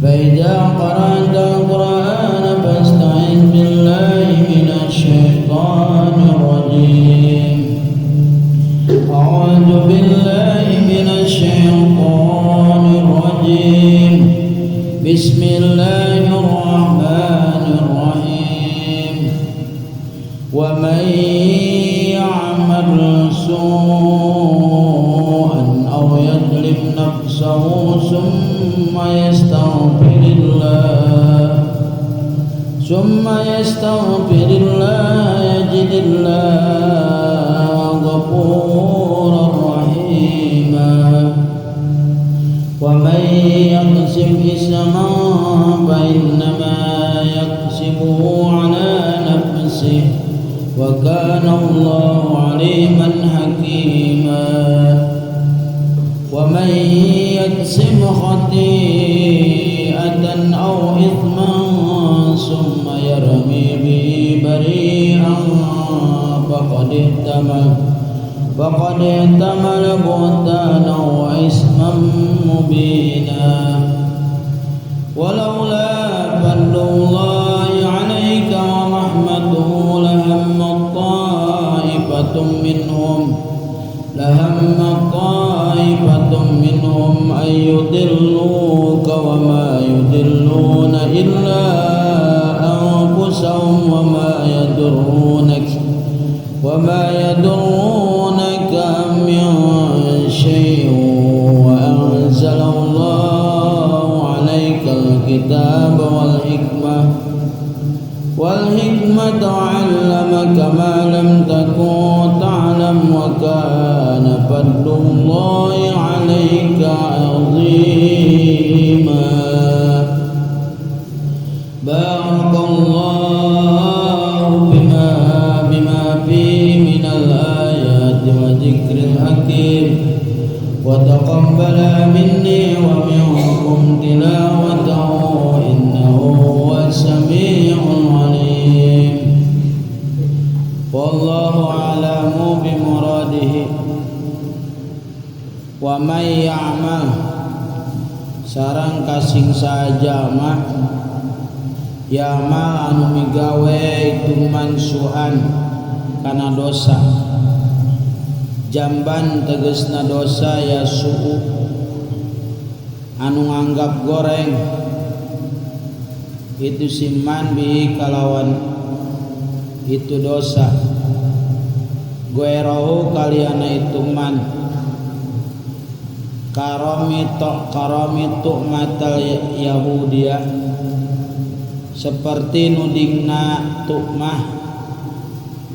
فإذا قرأت القرآن فاستعذ بالله من الشيطان الرجيم. أعوذ بالله من الشيطان الرجيم. بسم الله الرحمن الرحيم. ومن يعمل سوءا أو يظلم نفسه ثم يستغفر الله يجد الله غفورا رحيما. ومن يكسب إثما فإنما يكسبه على نفسه وكان الله عليما حكيما. ومن يكسب خطيئة أو إثما ثم يرمي به بريئا فقد احتمل بهتانا وإثما مبينا. ولولا فضل الله عليك ورحمته لهم طائفة منهم أن يضلوك وما يضلون إلا أنفسهم وما يضرونك من شيء. وأنزل الله عليك الكتاب والحكمة وعلمك ما لم تكن تعلم وكان فضل الله عليك عظيما. بارك الله بما فيه من الآيات وذكر الحكيم وتقبل مني ومنكم تلاوته إنه هو السميع العليم. والله أعلم بمراده. ومن يعمل sareng kasing saja mah ya'mal anu migawe itu mansuan kana dosa. Jamban tegesna dosa ya su'u anu nganggap goreng itu siman bi kalawan itu dosa. Goerohu kaliana itu man karamitu matal Yahudiyah seperti nudingna tukmah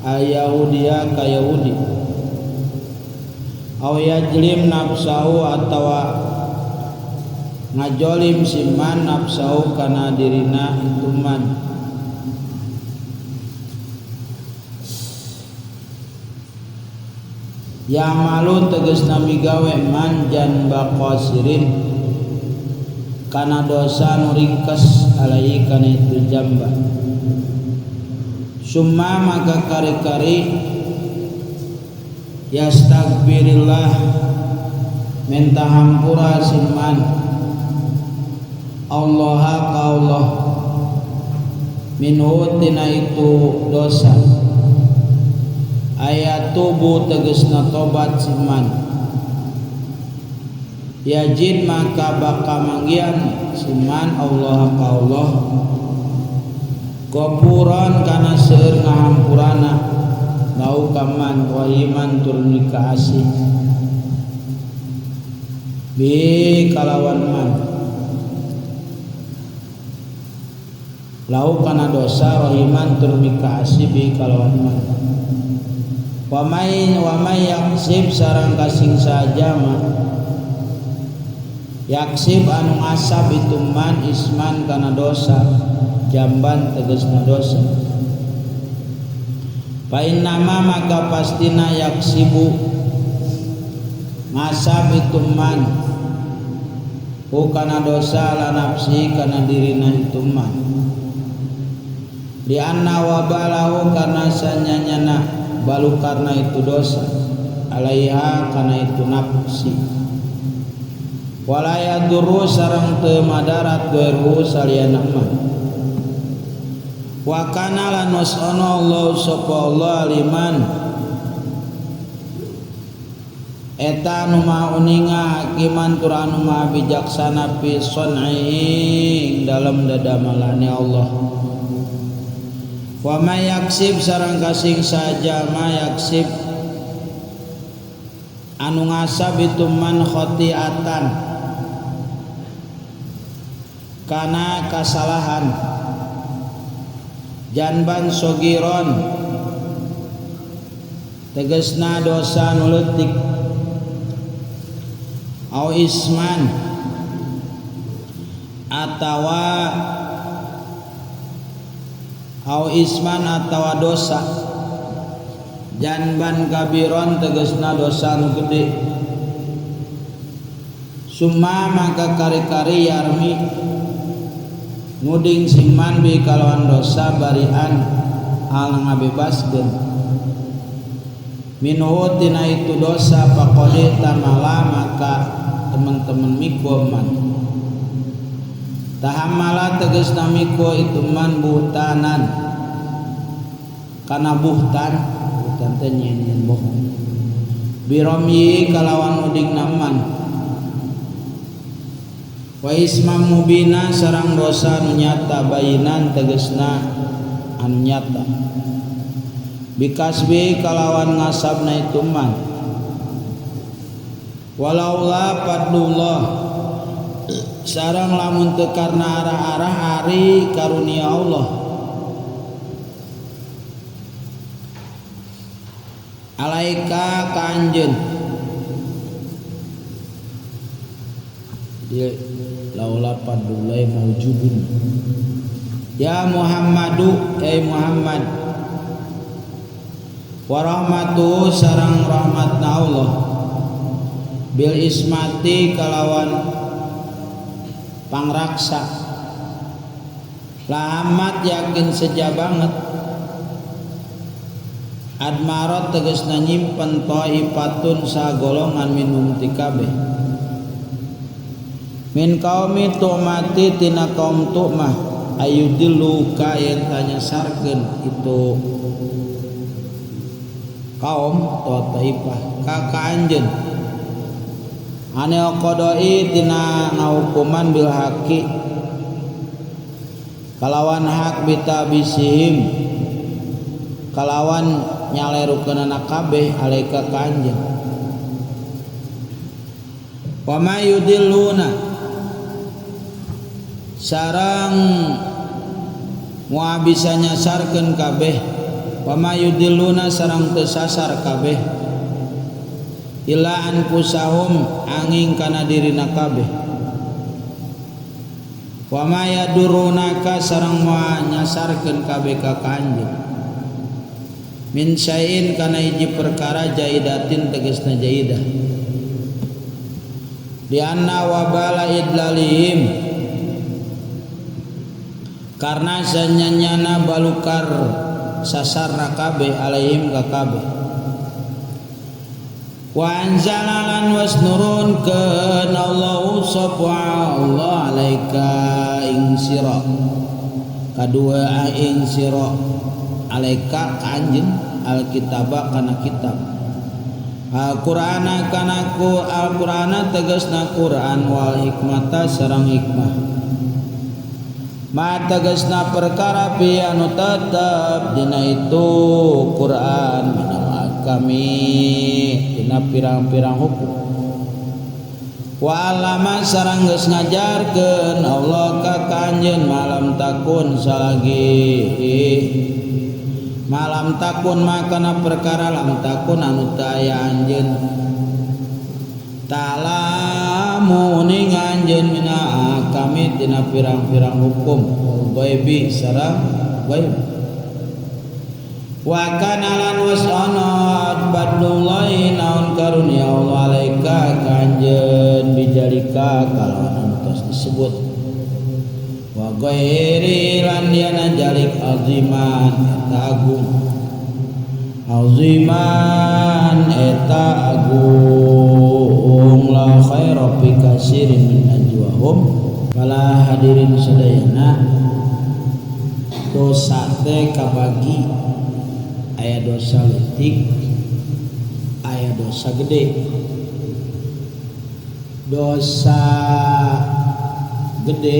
Yahudiyah ka Yahudi. Aw yajlim nafsahu atawa ngajolim siman nafsahu kana dirina itu man. Ya malu tegesna migawe man janba qasirin kana dosa nu ringkes alai kana itu jamba. Summa maka kari-kari yastagfirillah minta hampura siman Allah ka Allah minhu tina itu dosa. Ayat tubuh tegesna tobat siman yajid maka baka manggian siman Allah ka Allah ghafuran kana seueur ngahampurana lau kaman wa iman turun ka asih bi kalawan man lau kana dosa rahiman turun ka asih bi kalawan man. Wa may yaksib sareng kasing saja mah yaksib anu ngasab itu man isman kana dosa jamban tegesna dosa. Fa innama maka pastina yaksibu ngasab itu man kana dosa la nafsi kana dirina itu man. Di anna wabalahu kana sanyanyana balu karena itu dosa alaiha karena itu nafsi wala yadurru sareng teu madarat ghairu saliyana man wa kana lan wasana Allah sapa Allah liman eta nu maha uninga hakiman tur anu maha bijaksana fi sun'i dalam dadamalane Allah wa may yaksib sareng kasing saja may yaksib anu ngasab itu man khotiatan kana kasalahan janban sogiron tegesna dosa nu leutik au isman atawa dosa janban kabiron tegesna dosa nu gede summa maka kari-kari yarmi nguding siman bi kalawan dosa barian al ngabebaskeun minhu tina itu dosa faqad tamala maka teman-teman miko man tahammala tegasna miko itu man buhtanan kana buhtan teh nyen bohong biromyi kalawan uding naman wa ismam mubina sarang dosa nu nyata bainan tegasna anu nyata bikasbi kalawan ngasabna itu man walaula fadlullah sareng lamun teu karna arah-arah ari karunia Allah alaika ka anjeun dia laula fadlullah maujudun ya Muhammadu Muhammad wa rahmatu sareng rahmatna Allah bil ismati kalawan pangraksa lamat yakin seja banget admarat tegasna nyimpen taifatun sagolongan minum tikabeh min qaumi tu'mati tina kaum tu'mah ayudillu ka yen tanya sarkeun itu kaum atau taifah ka anjeun ane qodoi tina ngahukuman bil haqi kalawan hak bitabisihim kalawan nyalerukeunana kabeh alaika ka anjeun wa mayudilluna sarang moal bisa nyasarkeun kabeh wa mayudilluna sarang teu sasar kabeh illa anfusahum angin kana dirina kabeh wa ma yadurunaka sareng moal nyasarkeun kabeh ka anjeun min syai'in kana hiji perkara jaidatin tegasna jaidah di anna wabala idlalihim karena sanyanyana balukar sasarna kabeh alaihim ka kabeh wa anzalalan wasnurunkeun Allahu subhanahu Allah alaika ing sira kadua ing sira alaika kanjeun alkitaba kana kitab Al-Qur'ana kana ku Al-Qur'ana tegasna Qur'an wal hikmata sareng hikmah ma tegasna perkara pi anu tetep dina itu Qur'an minal kami dina pirang-pirang hukum wa alama sareng geus ngajarkeun Allah ka kanjeun malam takun salagi malam takun makana perkara lam takun anu teu aya anjeun talamu ning anjeun mina kami tina pirang-pirang hukum ghaibi sareng ghaib wa kana lan wasana badlullahi naun karunia Allah alaika kanjeun bijalika kalawan anu tos disebut wa ghairi lan diana jalik aziman eta agung aziman eta agung buung la khaira fi katsirin min najwahum. Para hadirin sadayana, dosa teh kabagi aya dosa leutik, aya dosa gede. Dosa gede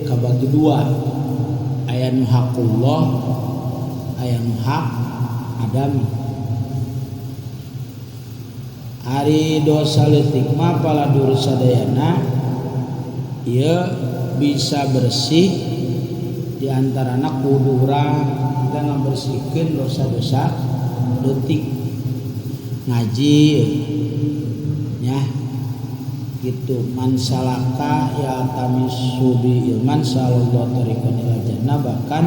kabagi dua, aya nu hakullah, aya nu hak adami. Ari dosa leutik mah paladur sadayana ieu bisa bersih di antarana kudu urang kita ngabersihkeun dosa-dosa leutik ngaji nya gitu. Man salaka ya tamisu bi ilman sallallahu tariqan ila jannah. Bahkan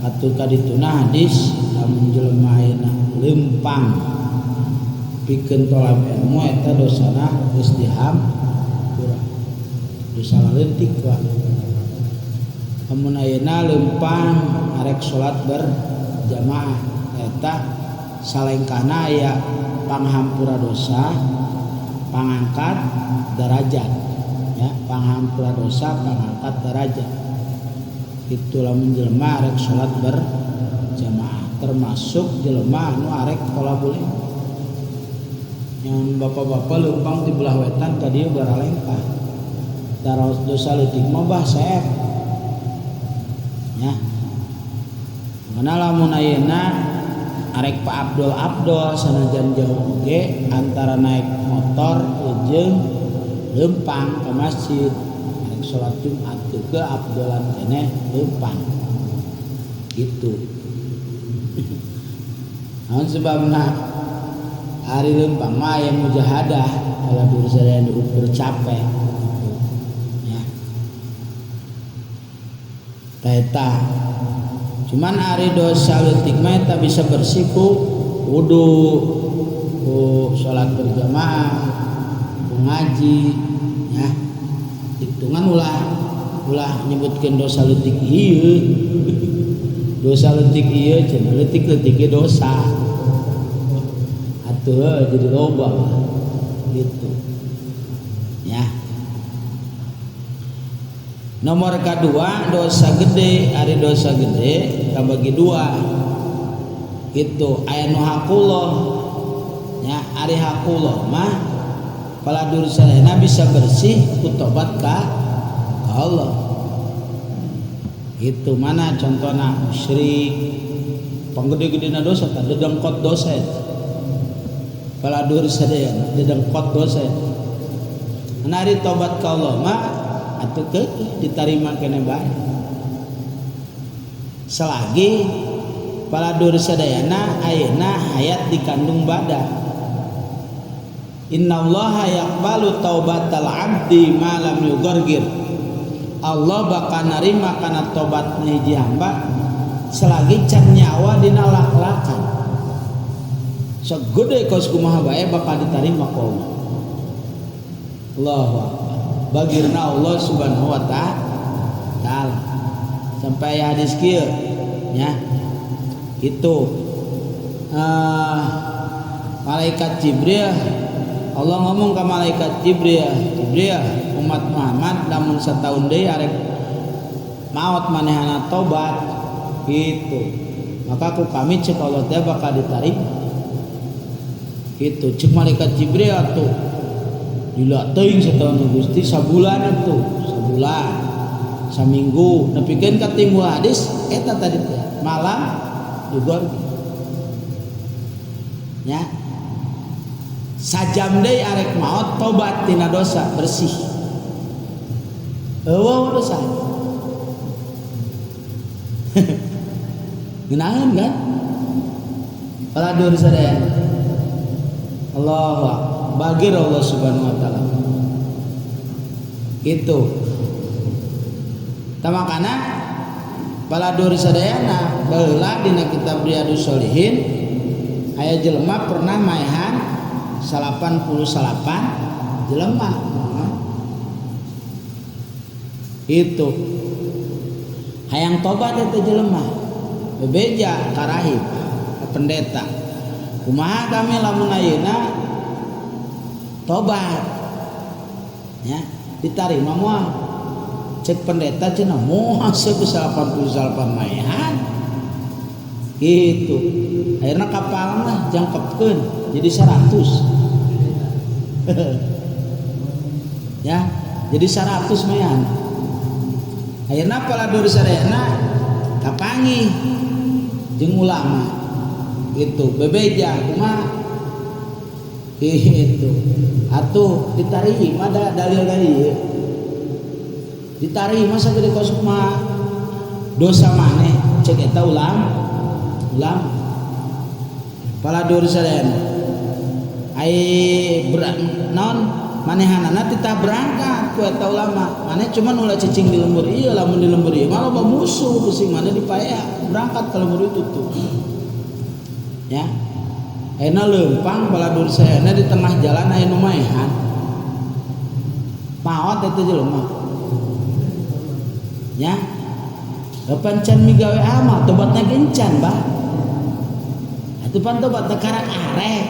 atuh kadituna hadis lamun jelema ayeuna leumpang pikeun tolab ilmu eta dosana geus dihampura. Dosa leutik wa amun ayeuna leumpang arek salat berjamaah eta salengkana aya panghampura dosa, pangangkat derajat ya, panghampura dosa, pangangkat derajat. Itu lamun jelema arek salat berjamaah, termasuk jelema anu arek tolabul ilmu. Yang bapak-bapak leumpang di belah wetan ka dieu baralengka. Daros dosa leutik mah bah saep. Ya. Mana lamun ayeuna arek Pak Abdul sanajan jauh oge antara naik motor jeung leumpang ka masjid arek salat Jumat ke Abdulan keneh leumpang. Gitu. Namun sebabna hari leumpang mah aya mujahadah kalau diri saya diukur capek gitu. Ya. Taeta cuman hari dosa leutik mah eta bisa bersih ku wudu, ku salat berjamaah, ku ngaji ya. Hitungan ulah nyebutkeun dosa leutik ieu. Dosa leutik ieu cenah leutik-leutik ge dosa. Atuh jadi loba gitu. Ya. Nomor kedua dosa gede, ari dosa gede kabagi dua. Gitu, aya nu hakullah. Ya, ari hakullah mah paladur sadayana bisa bersih ku tobat ka Allah. Itu mana contohna musyrik, panggede-gedena dosa tah dedengkot dosa. Paladur sadayana dedengkot dosa. Nari tobat ka Allah mah atuh ke diterima kene bae. Selagi paladur sadayana ayeuna hayat dikandung badan. Innallaha yaqbalu taubatal abdi ma lam yugargir. Allah bakal narima kana tobat hiji hamba selagi can nyawa dina laklakan. Segede kos kumaha bae bakal diterima ku Allah. Allahu akbar. Bagirna Allah subhanahu wa ta'ala sampai hadis kieu ya. Itu malaikat Jibril, Allah ngomong ke malaikat Jibril, umat Muhammad lamun sataun deui arek maot manehana tobat gitu. Maka ku kami cek Allah teh bakal diterima. Gitu cek malaikat Jibril atuh dila teuing sataun Gusti sabulan atuh, sabulan saminggu nepikeun ka timbul hadis eta tadi malam juga ya. Sajam deui arek maot tobat tina dosa bersih. Eueuh dosa. Geunaheun kan? Paladur sadaya. Allahu akbar. Bagir Allah subhanahu wa ta'ala. Itu. Tamakana paladur sadayana baheula dina kitab Riyadhus Shalihin aya jelema pernah maehan 88 jelema. Itu hayang tobat eta jelema bebeja karahib pendeta. Kumaha kami lamun ayeuna tobat ya diterima moal cek pendeta cenah moal sebesar 88 mayan gitu akhirnya kapal lah jangkepkeun jadi 100 ya jadi 100 mayan akhirnya paladur sadayana kapangi jeung ulama gitu bebeja kumaha gitu atuh ditarima ada dalil dari ditarima sagede kosuk mah dosa maneh cek eta ulam paladur sadayana ai non manehanana titah berangkat ku eta ulama maneh cuman ulah cicing di lembur ieu lamun di lembur ieu malah musuh pusing maneh dipaya berangkat ka lembur itu tuh ya ayeuna leumpang paladur sadayana di tengah jalan aya nu maehan maot eta jelema ya pancan migawe amal tobatna gencan bah atuh pan tobatna karak arek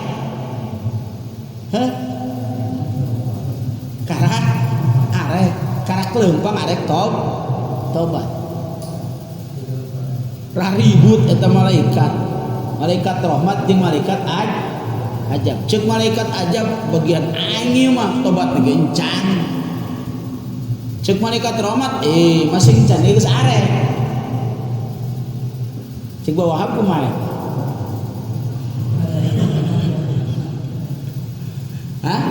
heh karak leumpang arek tobat raribut eta malaikat rahmat jeung malaikat ajab ceuk malaikat ajab bagian aing mah tobat gencan ceuk malaikat rahmat masih gencan geus arek ceuk Wahab kumaha hah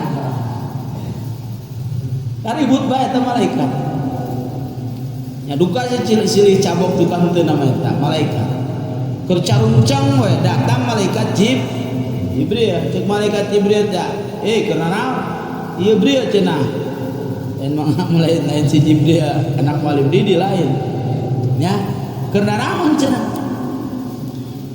ribut bae eta malaikat nya duka silih cabok tukang teu nama eta malaikat keur carungcang we datang malaikat Jibril cek malaikat Jibril da keur naon ieu Jibril cenah mulai lain si Jibril anak Walid di lain nya keur naon cenah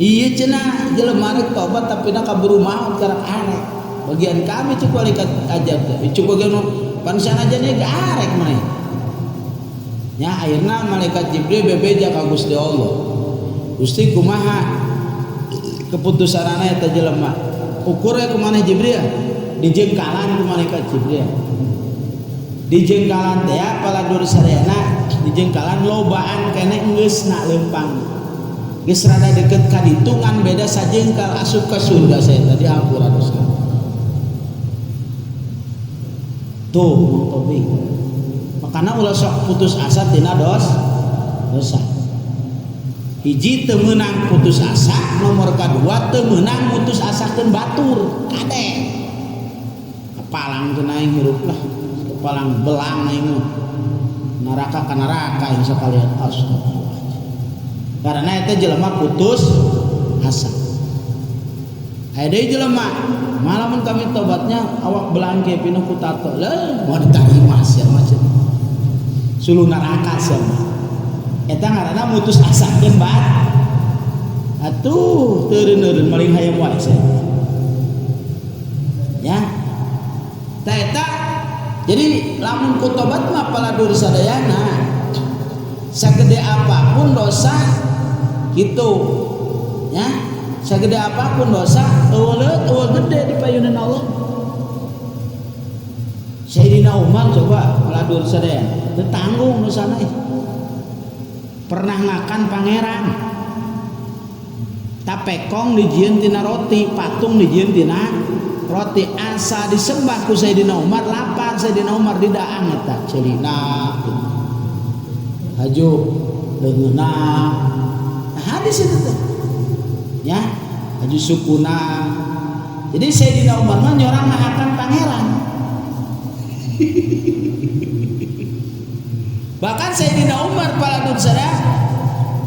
ieu cenah jelema rek tobat tapi na kaburu maot karek arek bagian kami cek malaikat ajab cek bagian pansan aja nih garek maneh nya akhirna malaikat Jibril bebeja ka Gusti Allah Gusti kumaha keputusanana eta jelema ukur ku maneh Jibril dijengkalan ku malaikat Jibril dijengkalan teh paladur sadayana dijengkalan lobaan keneh geusna leumpang geus rada deukeut ka ditu ngan beda sajengkal asup ka surga saya tadi hampura dosa tuh topik makanya ulah sok putus asa tina dosa hiji teu meunang putus asa nomor kadua teu meunang putus asakeun batur kade kepalang teu naing hirup lah kepalang belang naing neraka ka neraka yang sakalian astagfirullah karena eta jelema putus asa aya deui jelema malamun kami tobatnya awak belangke pinuh ku tato lah mau diterima sia macet suluh neraka sia eta ngaranna mutus asakeun bat atuh teureun-eureun maling hayam wae sia ya ta eta jadi lamun ku tobat mah paladur sadayana sagede apapun dosa gitu ya sagede apapun dosa eueuh gede di payunan Allah. Sayyidina Umar coba paladur sadaya teu tanggung dosana pernah ngakan pangeran tapekong dijieun tina roti patung dijieun tina roti asa disembah ku Sayyidina Umar lapar Sayyidina Umar didaang eta celina haju leungeuna hadis itu teh ya haju sukuna jadi Sayyidina Umar mah nyorang ngakan pangeran bahkan Sayyidina Umar paladur sadaya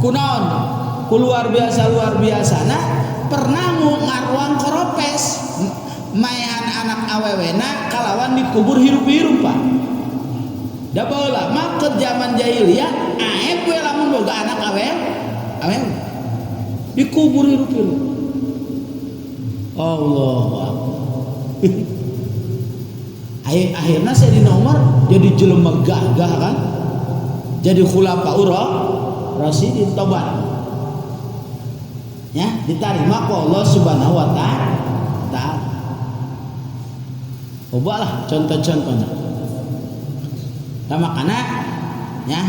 kunaon ku luar biasa nah pernah ngarwang koropes maehan anak awewena kalawan dikubur hirup-hirup Pak da baheula mah ke zaman jahiliyah aeb we lamun boga anak awew dikubur hirup-hirup Allahu Akbar akhirnya Sayyidina Umar jadi jelema gagah kan jadi khulafaur rasyidin tobat ya diterima ku Allah Subhanahu wa taala Cobalah contoh-contohnya. Nah makanya ya.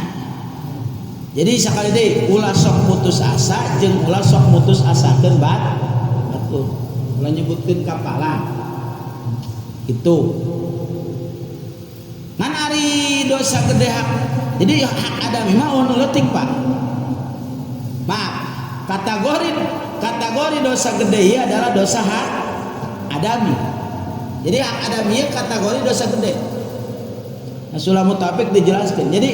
Jadi sekali deh ulah sok putus asa jeung ulah sok putus asakeun batur. Ulah nyebutkeun kapalan. Itu. Ngan ari dosa gede hak. Jadi hak adami mah anu leutik, Pak. Maaf, kategori dosa gede ieu adalah dosa hak adami. Jadi hak adami ieu kategori dosa gede. Nah, Sulamut Taufik dijelaskan. Jadi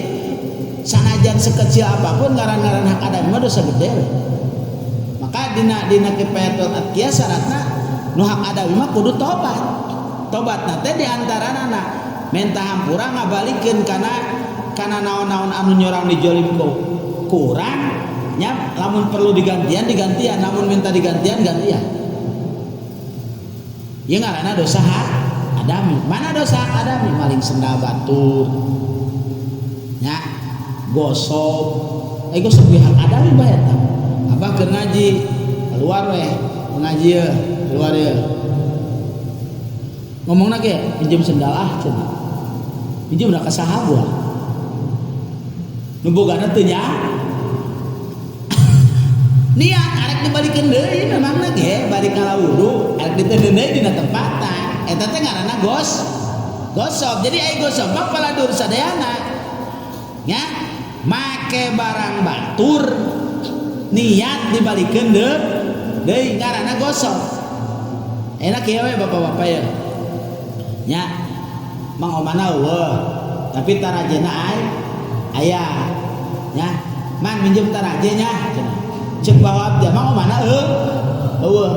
sanajan sekecil apapun ngaran-ngaran hak adami mah dosa gede. Maka dina kifayatul atqiyah syaratna nu hak adami mah kudu tobat. Tobatna teh di antarana minta hampura ngabalikeun kana naon-naon anu nyorang dijolim ku urang nya lamun perlu digantian namun minta digantian gantian. Ieu ngaranna dosa hak adami. Mana dosa hak adami? Maling sendal batur. Nya gosok. Gosok hak adami bae eta. Abah keur ngaji, keluar weh, ngaji ye, keluar ye. Ngomongna ge pinjem sendal cenah. Pinjem da ka sahabat. Nu bogana teu nya. Niat arek dibalikeun deui memangna ge balik ka wudu, arek diteuneun deui dina tempatna. Eta teh ngaranna gosok. Jadi ai gosok mah paladur sadayana. Nya, make barang batur niat dibalikeun deui ngaranna gosok. Enak ieu we bapak-bapak ya. Nya, mang omana eueuh, tapi tarajena aya. Nya, man minjem taraje nya cenah. Cek bawa abdi mah omana eueuh.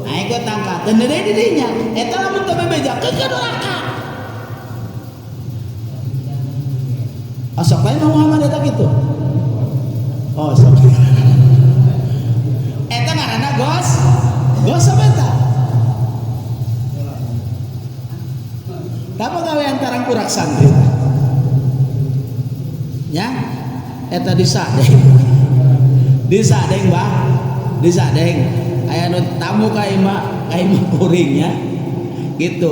Aing ge tangkateun deui di dinya. Eta lamun teu bebejakeun ka doraka. Asok lain Muhammad eta kitu. Oh, sok. Eta ngaranna gosok eta. Tapa gawe antara kurak santri. Ya, eta disadeng. Disadeng, Bah. Disadeng. Aya nu tamu ka imah kuringnya. Gitu.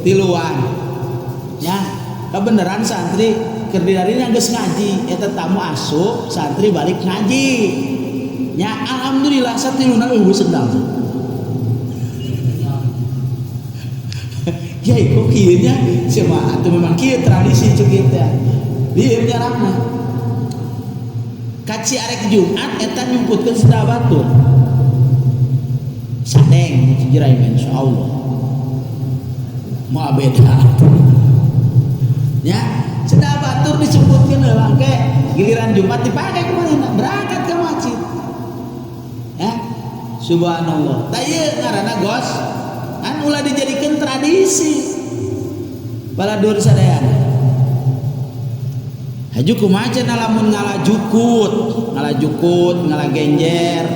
Tiluan. Ya, kebenaran santri keur didarina geus ngaji, eta tamu asup, santri balik ngaji. Ya, alhamdulillah satiluna eueuh sendal. Ya kok kieu nya cenah atuh memang kieu tradisi ceuk kieu teh. Dieu nyaramna. Kaci arek Jumat eta nyumputkeun sendal batur. Sadeng cijerai insyaallah. Moal beda. Ya, sendal batur disumputkeun heula ge giliran Jumat dipake kumaha berangkat ke masjid. Ya. Subhanallah. Tah ieu ngaranna gos kan ulah dijadikan tradisi baladur sadayana. Haju kumaha cenah lamun ngalajukut, ngalagenjer,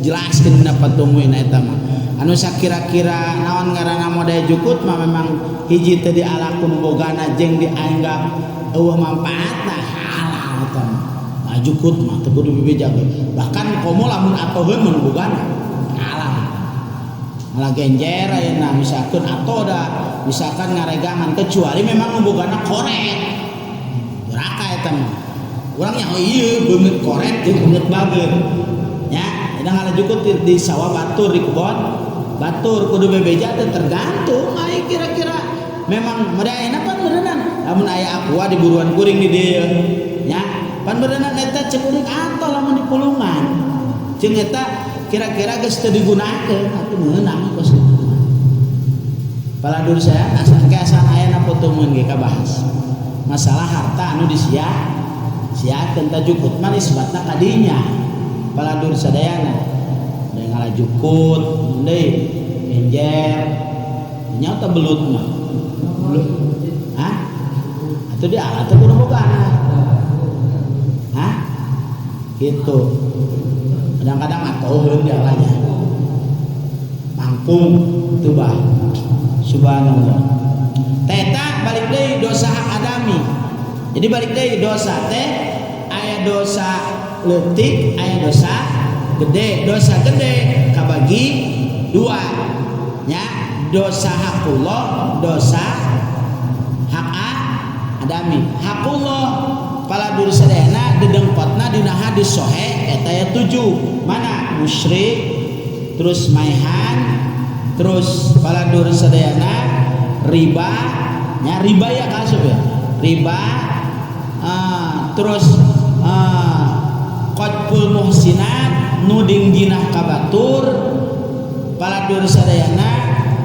dijelaskeun dina patungguina eta mah. Anu sakira-kira naon ngaranna modaya jukut mah memang hiji teu dialakun bogana jeung dianggap eueuh manfaatna halal eta mah. Nah jukut mah teu kudu bibejag. Bahkan komo lamun atoheun mun bogana halal. Ngalagenjer ayeuna misalkeun atoda, misalkan ngaregangan kecuali memang bogana korek. Duraka eta mah. Urang nya ieu beungeut korek jeung beungeut bageun. Nya, eta ngalajukut di sawah batur di kebon. Batur kudu bebeja teh tergantung ai kira-kira memang modaena pan beuneunan. Lamun aya aqua di buruan kuring di dieu. Nya, pan beuneunan eta ceuk kuring atau lamun di pulungan. Jeung eta kira-kira geus teu digunakeun atuh meunang geus digunakeun. Paladur saya asal aya potongan ge kabahas. Masalah harta anu disia-siakeun teh jukut mah nisbatna ka dinya. Paladur sadayana da ngalajukut deui enjer nya teh belut mah. Belut. Hah? Atuh dia alat teh kudu bogana. Hah? Gitu. Kadang-kadang atuh dia alanya. Mangkung teu bah. Subhanallah. Teta balik deui dosa hak adami. Jadi balik deui dosa teh aya dosa leutik, aya dosa gede. Dosa gede kabagi dua. Ya, dosa hakullah, dosa hak adami. Hakullah pala dur sadayana dedengkotna dina hadis sahih eta aya 7. Mana? Musyrik, terus maihan, terus pala dur sadayana riba, nya riba ya kasub ya. Riba, terus qadful muhsinat, nuding jinah kabatur, pala dur sadayana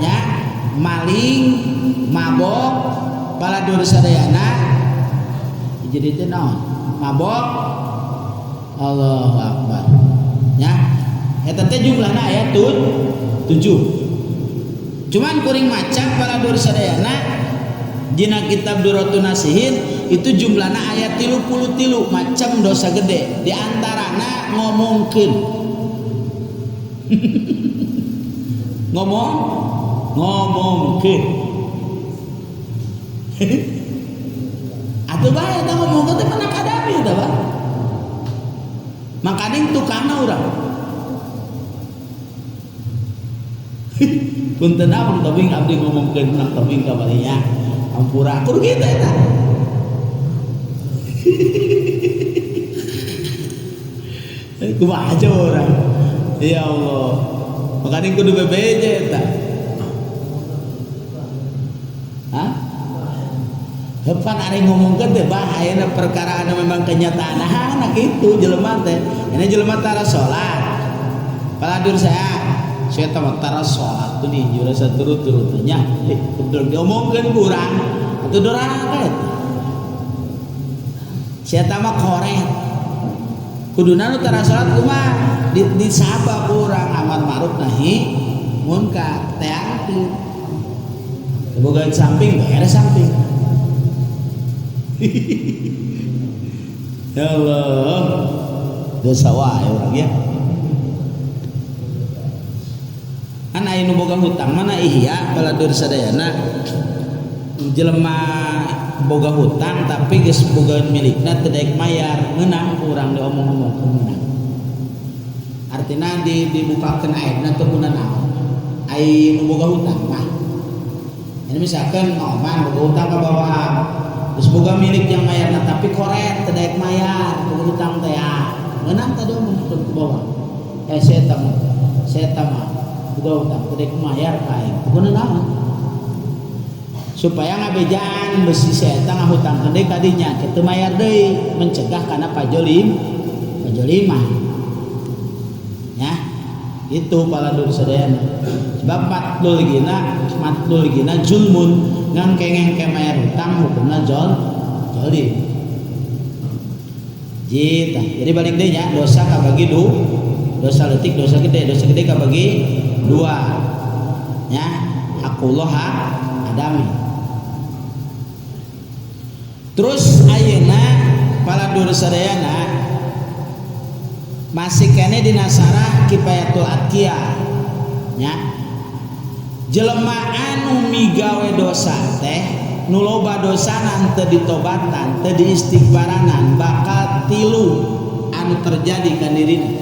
nya maling, mabok, pala dur sadayana jadi teh naon? Mabok. Allahu akbar. Ya. Eta teh jumlahna aya 7. Cuman kuring maca pala dur sadayana dina kitab Duratun Nasihin itu jumlahna aya 33 macam dosa gede. Di antarana ngomongkeun. ngomongkeun. Atuh bae eta ngomongkeun teh mana kadami eta Pak. Makading tukangna urang. Punten naon teuing abdi ngomongkeun nang teuing ka balinya. Ampura kur kitu eta. Kumaha aja orang. Ya Allah. Makading kudu bebeje eta. Hah? Hepan ari ngomongkeun teh bahayana perkara anu memang kenyataan. Nah, anak itu jelema teh. Ini jelema tara salat. Paladur saya tara salat tuh di jura saturut-turutnya. Betul diomongkeun kurang atuh dorana eta. Saya mah korek. Kuduna nu tara salat kumaha? Disabab urang amar ma'ruf nahi munkar teh atuh. Boga samping beres samping. Ya Allah, dosa wae urang ya. Kan aya nu boga hutang mana ihya baladur sadayana jelema boga hutang tapi geus boga milikna teu daek mayar ngeunah urang diomong-omongkeun ngeunah. Artina dibukakeun aibna teu guna naon. Ai nu boga hutang mah. Ini misalkan ngoman boga hutang ka bawaan terus boga milik yang mayarna tapi koret teu daek mayar boga hutang teh ngeunah teh omong ke bawah. Saya mah boga hutang teu daek mayar ka aing. Guna naon? Supaya ngabejaan besi saya eta ngahutangkeun deui ka dinya kitu mayar deui mencegah kana pajolimah. Ya. Itu paladur sadayana. Sebab matlul gina julmun ngan kengeng ke mayar hutang hukumna jolim. Jita. Jadi balik deui nya dosa kabagi dosa leutik dosa gede kabagi 2. Ya, hakullah adami. Terus ayeuna paladur sadayana masih kene dina sarah kifayatul atqiyah nya jelema anu migawe dosa teh nu loba dosana teu ditobatan teu diistighfaranan bakal 3 anu terjadi ka dirina.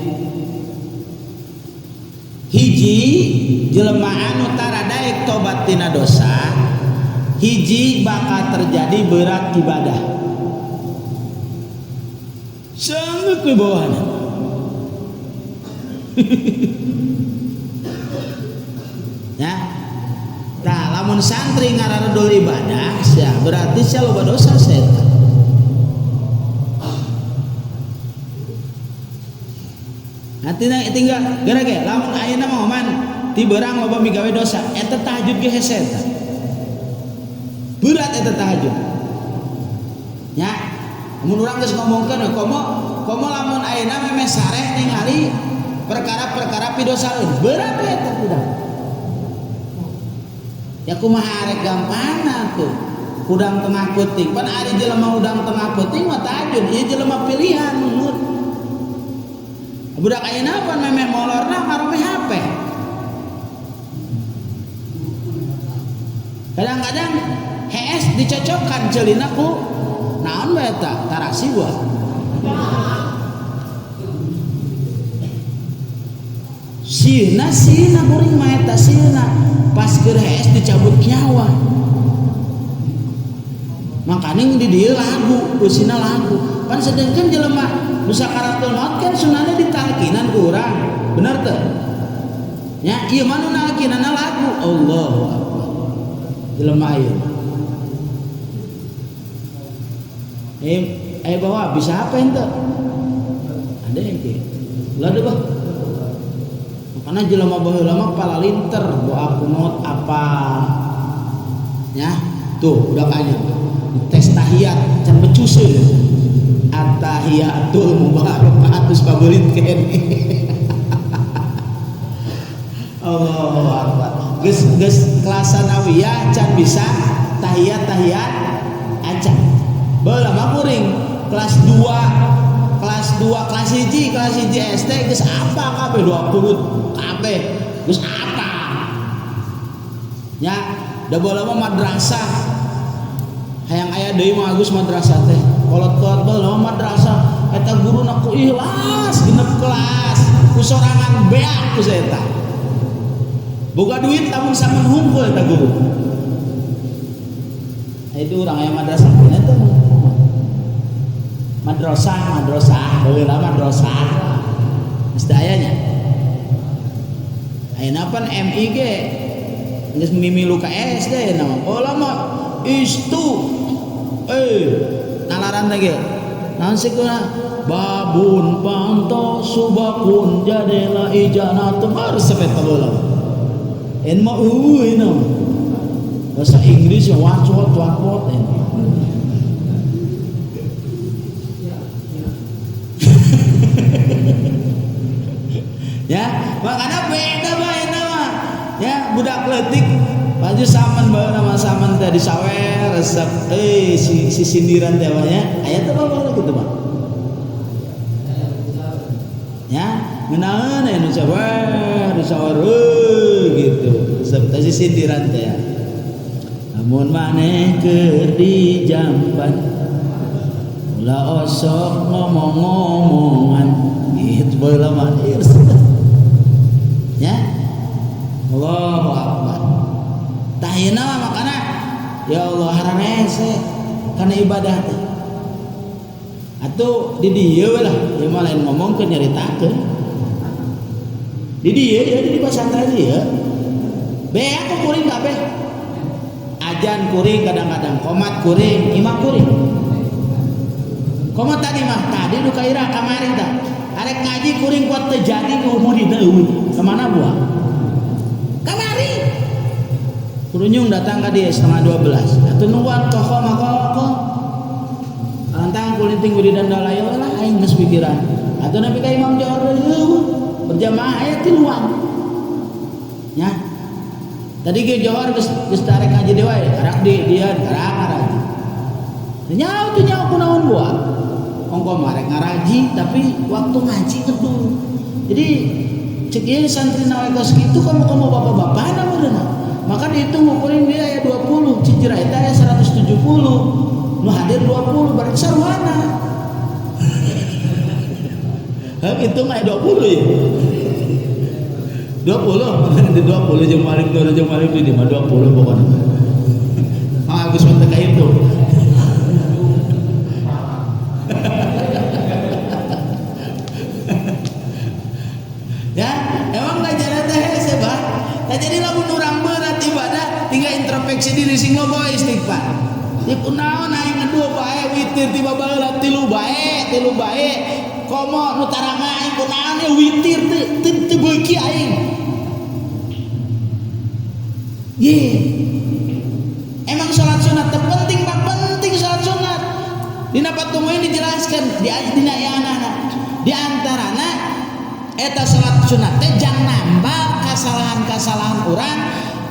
Hiji jelema anu tara daek tobat tina dosa, hiji bakal terjadi berat ibadah. Sangat ke bawahna. Ya. Nah, lamun santri ngararedul ibadah, sia berarti sia loba dosa setan. Artinya tinggal gara-gara lamun ayeuna mah man ti beurang loba migawe dosa, eta tahajud ge hese eta. Berat eta tahajud. Ya, mun urang geus ngomongkeun komo lamun ayeuna memeh sareh ningali perkara-perkara pidosaeun berat eta kudah. Ya kumaha arek gampangna tuh. Udang tengah peuting, pan ari jelema udang tengah peuting mah tahajud, ieu jelema pilihan menurut. Budak ayeuna pan memeh molorna ngarome HP. Kadang-kadang HS dicocokkan ceulina ku naon bae eta tarasi buah. Sieuna kuring mah eta sieuna pas keres dicabut nyawa. Makanya di dia lagu, usina lagu. Pan sedangkan jelema nu sakaratul maut kan sunahnya ditalkinan kurang. Bener teh? Ya, ieu mah nu nalkinana lagu. Allahu akbar. Jelema ieu. Bawa bisa apa ente? Ada yang kayak lah deh bah. Makanya jelema baheula mah palalinter doa kunut apa? Ya, tuh udah kaya. Tes tahiyat can becus at-tahiyatul mubarakatus pabelit kene. Allahu akbar. Geus kelas sanawiyah can bisa tahiyat acan. Baheula mah kuring kelas 2 kelas 1 SD geus apa kabeh 20 kabeh geus apa. Ya, da baheula mah madrasah. Hayang aya deui mah Agus madrasah teh. Kolot-kolot baheula mah madrasah eta guruna ku ikhlas genep kelas, ku sorangan beak ku eta. Boga duit lamun saman hungkul eta guru. Itu urang aya madrasah punya teh. Madrasah baheula madrasah. Geus aya nya. Ayeuna pan MIG geus mimilu ka SD nama. Baheula mah istu nalaran lagi nanti kuna babun panto subakun jadela ijanatum harus sepet bola en ma ini bahasa Inggris yang wacot ya makanya beda bae nama ya budak letik baju saman bawa nama saman tadi sawer resep si sindiran tewanya ayat apa gitu mah ya ngenaeun aya nu sawer gitu resep tadi sindiran teh namun maneh keur di jamban ulah osok ngomong-ngomongan gitu baheula mah ya Allahu akbar. Tahina makana ya Allah haranese kana ibadah teh. Atuh di dieu we lah, ieu mah lain ngomongkeun nyaritakeun. Di dieu ya di pasantren ieu. Bea ku kuring kabeh. Ajan kuring kadang-kadang, qomat kuring, imam kuring. Qomat tadi mah tadi nu kaira kamari tah. Arek ngaji kuring kuat teu jadi nu muridna eueuh. Kemana buah? Kamari. Kurunyung datang ke dia 11:30. Atuh nuan toko makoko. Antang kulinting budi dandalaya lah aing geus pikiran. Atuh nepi ka Imam Johor berjamaah aya tiluan. Ya. Tadi ge Johor geus tarek ngaji dewa ya, karak di dia karak. Nyaho teh nyaho kunaon buat. Ongko marek ngaraji tapi waktu ngaji ngedul. Jadi cek ieu santri nawe kos kitu kamu bapak-bapana meureunna. Maka dihitung ukurin dia aya 20, cicira eta aya 170. Nu hadir 20 berarti sarwana. Hitung aya 20 ya. 20 jeung malik di mah 20 pokona. Mah Agus mah teu kahitung. Ya, emang ngajaran teh hese bah. Jadi lamun urang berat ibadah tinggal introspeksi diri sing loba istighfar. Di kunaon aing ngadu bae witir tiba baheula tilu bae. Komo nu taranga aing kunaon ya witir teu beuki aing. Ye. Emang salat sunat terpenting pak penting salat sunat. Dina patumuin dijelaskan dina ayana. Di antarana eta salat sunat teh jang nambah kasalahan urang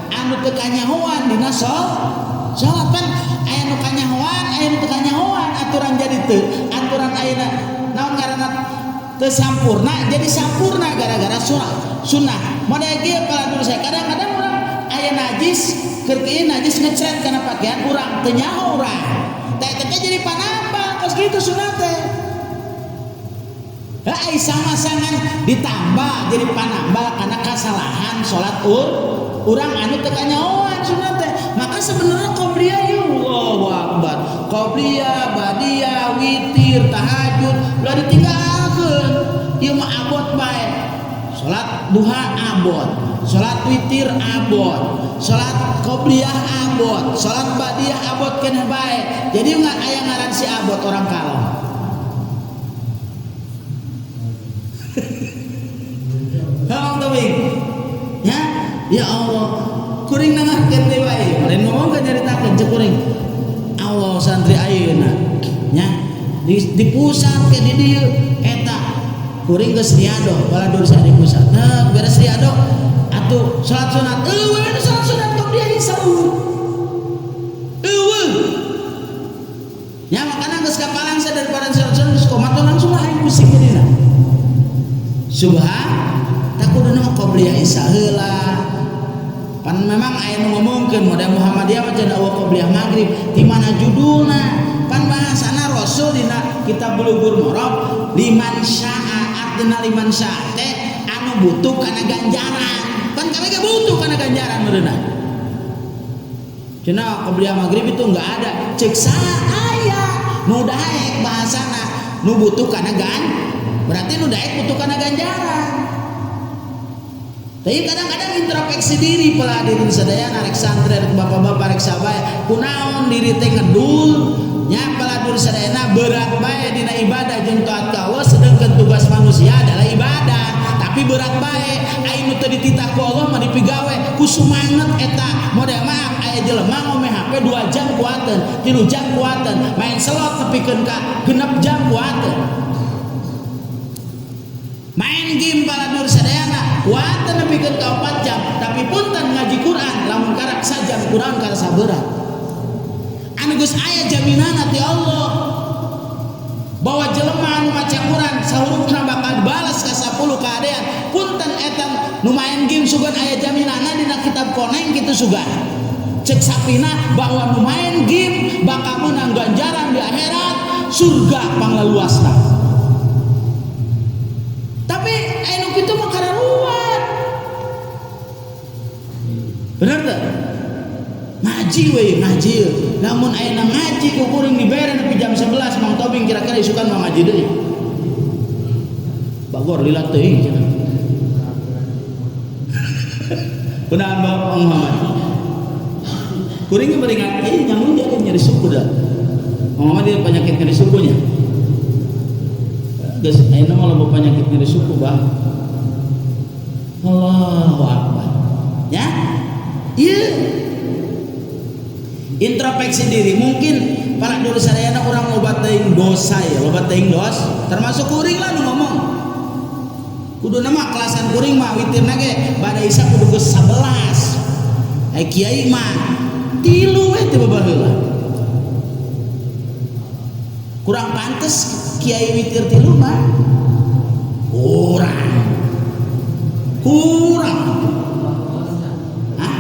anu teu kanyahoan dina salat kan aya nu kanyahoan aya nu teu kanyahoan aturan jadi teu aturan ayeuna naon ngaranna teu sampurna jadi sampurna gara-gara sunah model kieu pala dulu saya kadang-kadang urang aya najis keur kieu najis ngecret kana pakaian urang teu nyaho urang teh jadi panambah kos kitu sunat teh Ai sama-sangan ditambah jadi panambah karena kesalahan salat urang anu teu kanyaoan sunat teh. Maka sebenarnya qobliyah ya Allahu akbar. Qobliyah, badiah, witir, tahajud ulah ditinggalkeun. Ieu mah abot bae. Salat duha abot, salat witir abot, salat qobliyah abot, salat badiah abot keneh bae. Jadi enggak aya ngaran si abot orang kalong. Ya Allah, kuring nangahkeun teh wae. Lain ngomong ka nyaritakeun cek kuring. Allah santri ayeuna nya di pusat ke di dieu eta kuring geus riado baladur sa di pusat. Nah, beres riado atuh salat sunat. Eueuh salat sunat qobliyah isaeuh. Eueuh. Nya makana geus kapalang sa daripada salat sunat geus komato langsung aing pusing dina. Subhan takuduna qobliyah isa heula. Pan memang aya nu ngomongkeun model Muhammadiyah mah cenah qobliyah maghrib di mana judulna pan bahasana Rasul dina kitab Bulughul Maram liman syaa artina liman syaa teh anu butuh kana ganjaran pan kabeh butuh kana ganjaran meureunna cenah qobliyah maghrib itu enggak ada cek aya nu daek bahasana nu butuh kana berarti nu daek butuh kana ganjaran. Tapi kadang-kadang introspeksi diri pala diri sadayana rek santri rek bapak-bapak rek sabaya kunaon diri teh ngedul nya pala diri sadayana berat bae dina ibadah jeung taat ka Allah sedengkeun tugas manusia adalah ibadah tapi berat bae aya nu teu dititah ku Allah mah dipigawe ku sumanget eta model maaf aya jelema ngome HP 2 jam kuateun 3 jam kuateun main slot nepikeun ka 6 jam kuateun main game pala dur sadayana kuatan nepikeun ka 4 jam tapi punten ngaji Quran lamun karak sajam Quran kana saberat anu geus aya jaminanna ti Allah bahwa jelema anu maca Quran sahurupna bakal balas ka 10 kaadean punten eta nu main game sugan aya jaminanna dina kitab koneng kitu sugan cek sapina bahwa nu main game bakal menang ganjaran di akhirat surga panglaluasna. Itu mah kararuan bener tak? Ngaji we ngaji namun ayeuna ngaji ku kuring dibere nepi jam 11 Mang Tobing kira-kira isukan mah ngaji deui bagor lila teuing cenah kunaon Bapak Muhammad kuring bari ngaji nyamun dia nyari suku dah Muhammad dia penyakit nyari sukunya geus ayeuna mah loba penyakit nyari suku bah Allahu Akbar ya iya introspeksi diri mungkin para dulu sadayana orang loba teuing dosa ya loba teuing dos termasuk kuring lah nu ngomong kudu nama kelasan kuring mah witirna ge bada isya kudu geus 11 ai kiai mah 3 we teh babaheula kurang pantes kiai witir 3 mah kurang hah?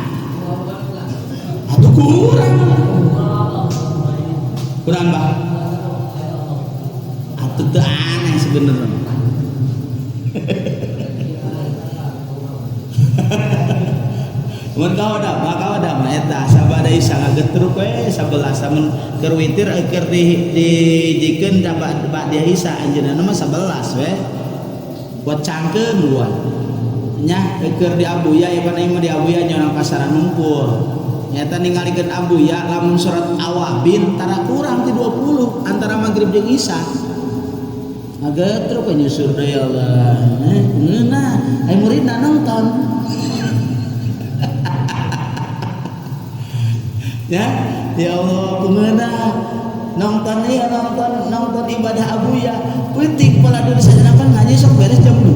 Atau kurang bah atau itu aneh sebenarnya mun kawada mah eta sabada isya ngagetruk we 11 samun keur witir keur dijikeun dapat dia isya anjeunna mah 11 we buat cangkeun luar nya keur di abuya ya pana mah di abuya nyorang pasaran numpur nyata ningalikeun abuya lamun surat awabin tara kurang ti 20 antara magrib jeung isya ngagetruk we nyusur deui Allah ngeunah aya muridna nonton ya Allah kumaha nonton ya nonton ibadah abuya peuting pala dulu sadana kan ngaji sok beres jam 2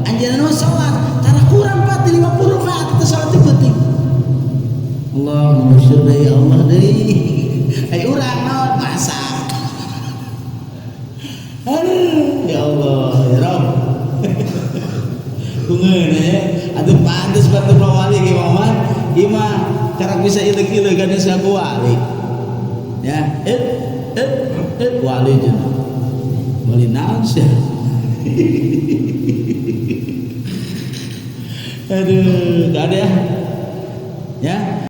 anjeunna salat tara kurang 50 mah atuh salat teh penting Allahumma sholli Allah deui ai urang naon masak aduh ya Allah ya Rabb kungeun ya atuh pantes batu wali ge Muhammad imah karak bisa ileg-ileg kana saku wali ya wali jeung beli naon sih. Aduh, gak ada ya. Ya.